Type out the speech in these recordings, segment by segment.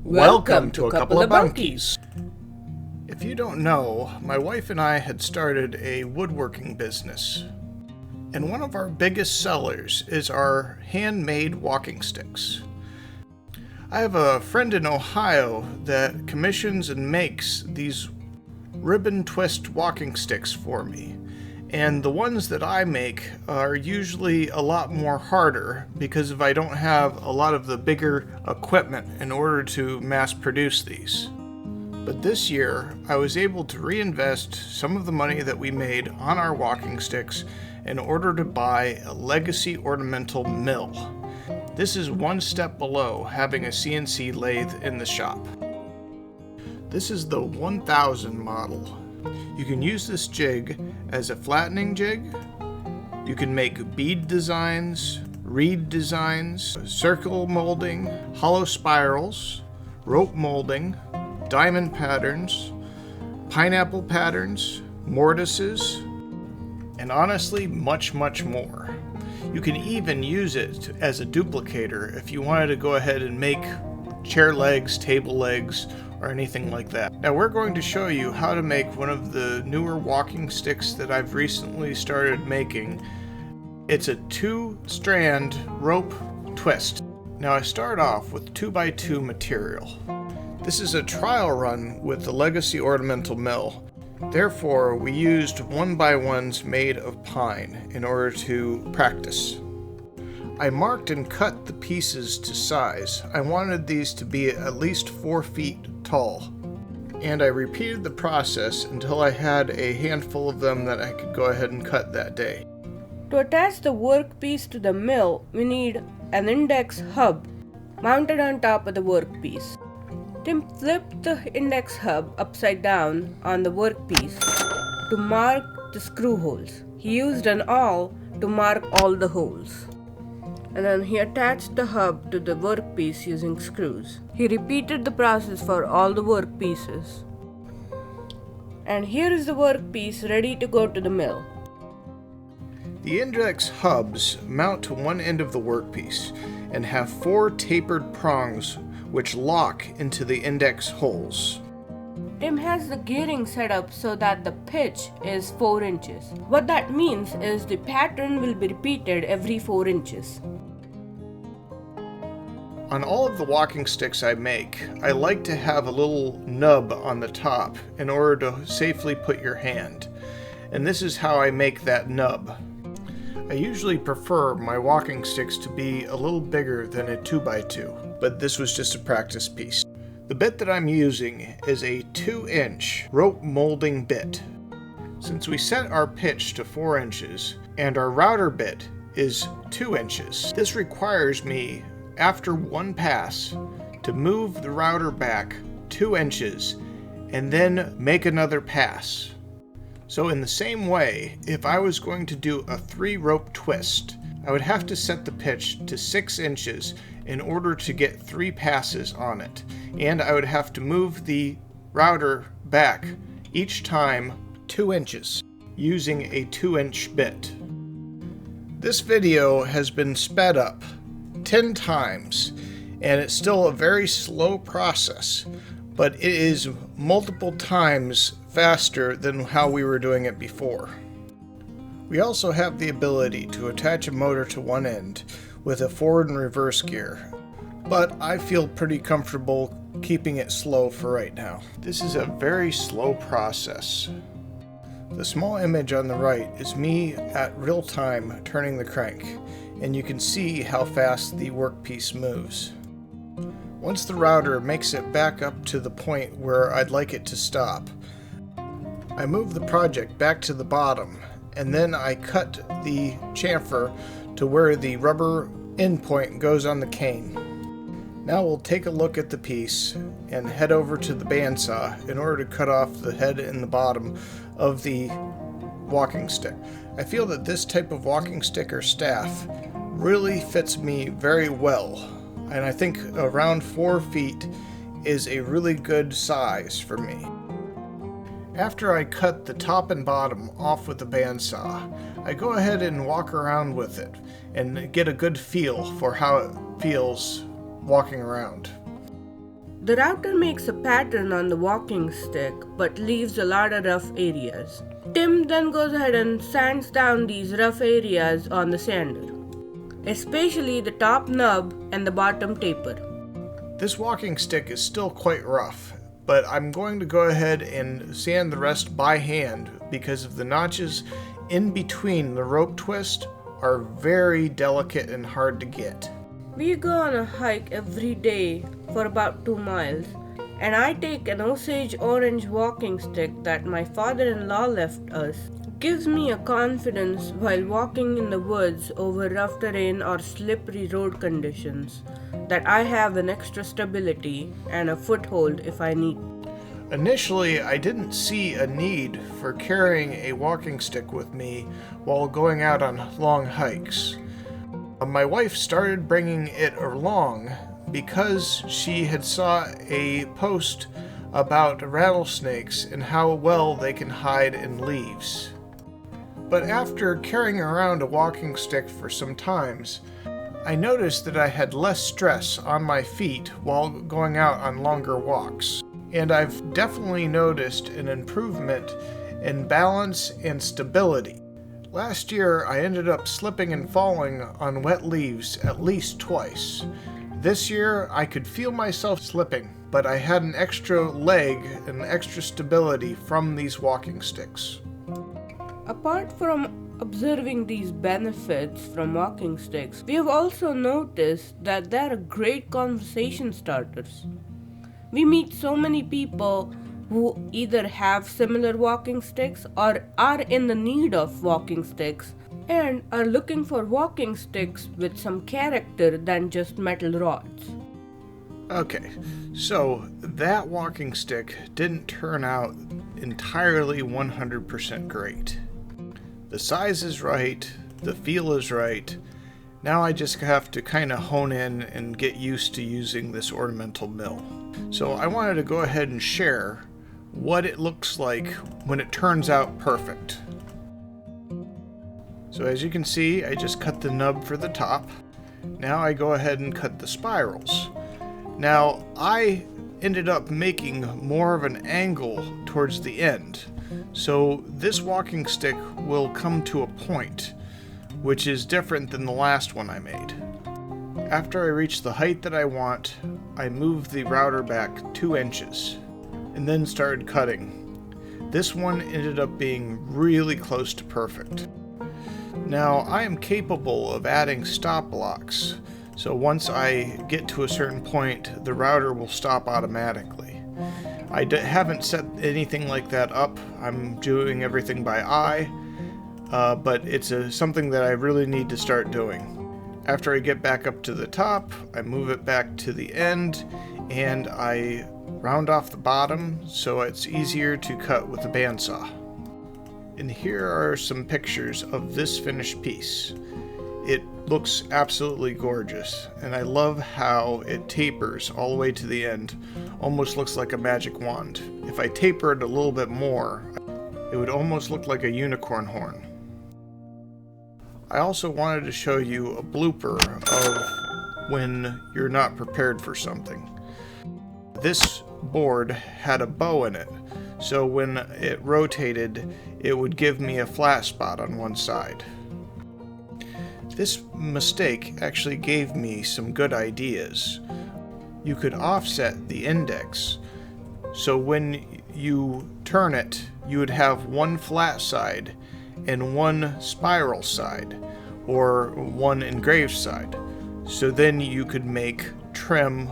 Welcome to a couple of bunkies. If you don't know, my wife and I had started a woodworking business. And one of our biggest sellers is our handmade walking sticks. I have a friend in Ohio that commissions and makes these ribbon twist walking sticks for me. And the ones that I make are usually a lot more harder because if I don't have a lot of the bigger equipment in order to mass produce these. But this year, I was able to reinvest some of the money that we made on our walking sticks in order to buy a Legacy Ornamental Mill. This is one step below having a CNC lathe in the shop. This is the 1000 model. You can use this jig as a flattening jig. You can make bead designs, reed designs, circle molding, hollow spirals, rope molding, diamond patterns, pineapple patterns, mortises, and honestly, much more. You can even use it as a duplicator if you wanted to go ahead and make chair legs, table legs, or anything like that. Now we're going to show you how to make one of the newer walking sticks that I've recently started making. It's a 2-strand rope twist. Now I start off with 2x2 material. This is a trial run with the Legacy Ornamental Mill. Therefore, we used 1x1s made of pine in order to practice. I marked and cut the pieces to size. I wanted these to be at least 4 feet tall. And I repeated the process until I had a handful of them that I could go ahead and cut that day. To attach the workpiece to the mill, we need an index hub mounted on top of the workpiece. Tim flipped the index hub upside down on the workpiece to mark the screw holes. He used an awl to mark all the holes. And then he attached the hub to the workpiece using screws. He repeated the process for all the workpieces. And here is the workpiece ready to go to the mill. The index hubs mount to one end of the workpiece and have 4 tapered prongs which lock into the index holes. Tim has the gearing set up so that the pitch is 4 inches. What that means is the pattern will be repeated every 4 inches. On all of the walking sticks I make, I like to have a little nub on the top in order to safely put your hand. And this is how I make that nub. I usually prefer my walking sticks to be a little bigger than a 2x2, but this was just a practice piece. The bit that I'm using is a 2-inch rope molding bit. Since we set our pitch to 4 inches and our router bit is 2 inches, this requires me, after one pass, to move the router back 2 inches and then make another pass. So in the same way, if I was going to do a 3-rope twist, I would have to set the pitch to 6 inches in order to get 3 passes on it, and I would have to move the router back each time 2 inches using a 2-inch bit. This video has been sped up 10 times, and it's still a very slow process, but it is multiple times faster than how we were doing it before. We also have the ability to attach a motor to one end with a forward and reverse gear, but I feel pretty comfortable keeping it slow for right now. This is a very slow process. The small image on the right is me at real time turning the crank, and you can see how fast the workpiece moves. Once the router makes it back up to the point where I'd like it to stop, I move the project back to the bottom, and then I cut the chamfer to where the rubber end point goes on the cane. Now we'll take a look at the piece and head over to the bandsaw in order to cut off the head and the bottom of the walking stick. I feel that this type of walking stick or staff really fits me very well, and I think around 4 feet is a really good size for me. After I cut the top and bottom off with the bandsaw, I go ahead and walk around with it and get a good feel for how it feels walking around. The router makes a pattern on the walking stick but leaves a lot of rough areas. Tim then goes ahead and sands down these rough areas on the sander, especially the top nub and the bottom taper. This walking stick is still quite rough, but I'm going to go ahead and sand the rest by hand because of the notches in between the rope twist are very delicate and hard to get. We go on a hike every day for about 2 miles, and I take an Osage orange walking stick that my father-in-law left us. It gives me a confidence while walking in the woods over rough terrain or slippery road conditions that I have an extra stability and a foothold if I need. Initially, I didn't see a need for carrying a walking stick with me while going out on long hikes. My wife started bringing it along because she had saw a post about rattlesnakes and how well they can hide in leaves. But after carrying around a walking stick for some times, I noticed that I had less stress on my feet while going out on longer walks. And I've definitely noticed an improvement in balance and stability. Last year, I ended up slipping and falling on wet leaves at least twice. This year, I could feel myself slipping, but I had an extra leg and extra stability from these walking sticks. Apart from observing these benefits from walking sticks, we have also noticed that they are great conversation starters. We meet so many people who either have similar walking sticks or are in the need of walking sticks and are looking for walking sticks with some character than just metal rods. Okay, so that walking stick didn't turn out entirely 100% great. The size is right, the feel is right. Now I just have to kind of hone in and get used to using this ornamental mill. So I wanted to go ahead and share what it looks like when it turns out perfect. So as you can see, I just cut the nub for the top. Now I go ahead and cut the spirals. Now I ended up making more of an angle towards the end. So this walking stick will come to a point, which is different than the last one I made. After I reach the height that I want, I moved the router back 2 inches and then started cutting. This one ended up being really close to perfect. Now I am capable of adding stop blocks, so once I get to a certain point, the router will stop automatically. I haven't set anything like that up. I'm doing everything by eye, but it's something that I really need to start doing. After I get back up to the top, I move it back to the end, and I round off the bottom so it's easier to cut with a bandsaw. And here are some pictures of this finished piece. It looks absolutely gorgeous, and I love how it tapers all the way to the end. Almost looks like a magic wand. If I taper it a little bit more, it would almost look like a unicorn horn. I also wanted to show you a blooper of when you're not prepared for something. This board had a bow in it, so when it rotated, it would give me a flat spot on one side. This mistake actually gave me some good ideas. You could offset the index, so when you turn it, you would have one flat side and one spiral side, or one engraved side. So then you could make trim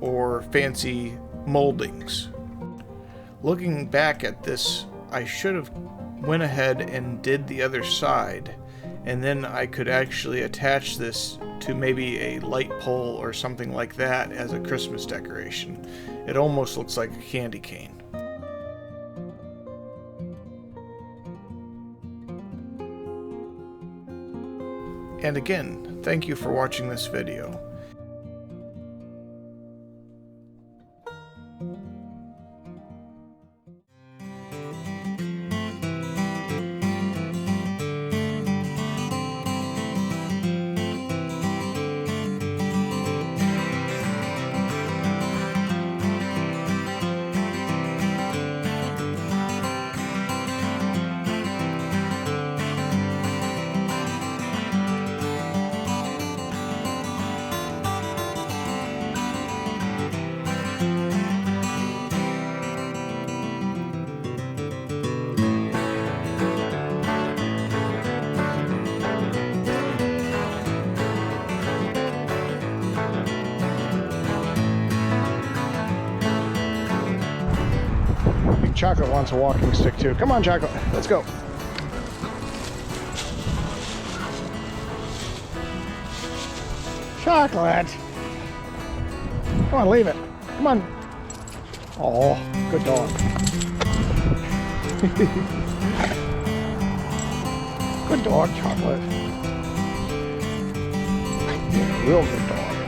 or fancy moldings. Looking back at this, I should have went ahead and did the other side, and then I could actually attach this to maybe a light pole or something like that as a Christmas decoration. It almost looks like a candy cane. And again, thank you for watching this video. I think Chocolate wants a walking stick too. Come on, Chocolate. Let's go. Chocolate. Come on, leave it. Come on. Oh, good dog. Good dog, Chocolate. Real good dog.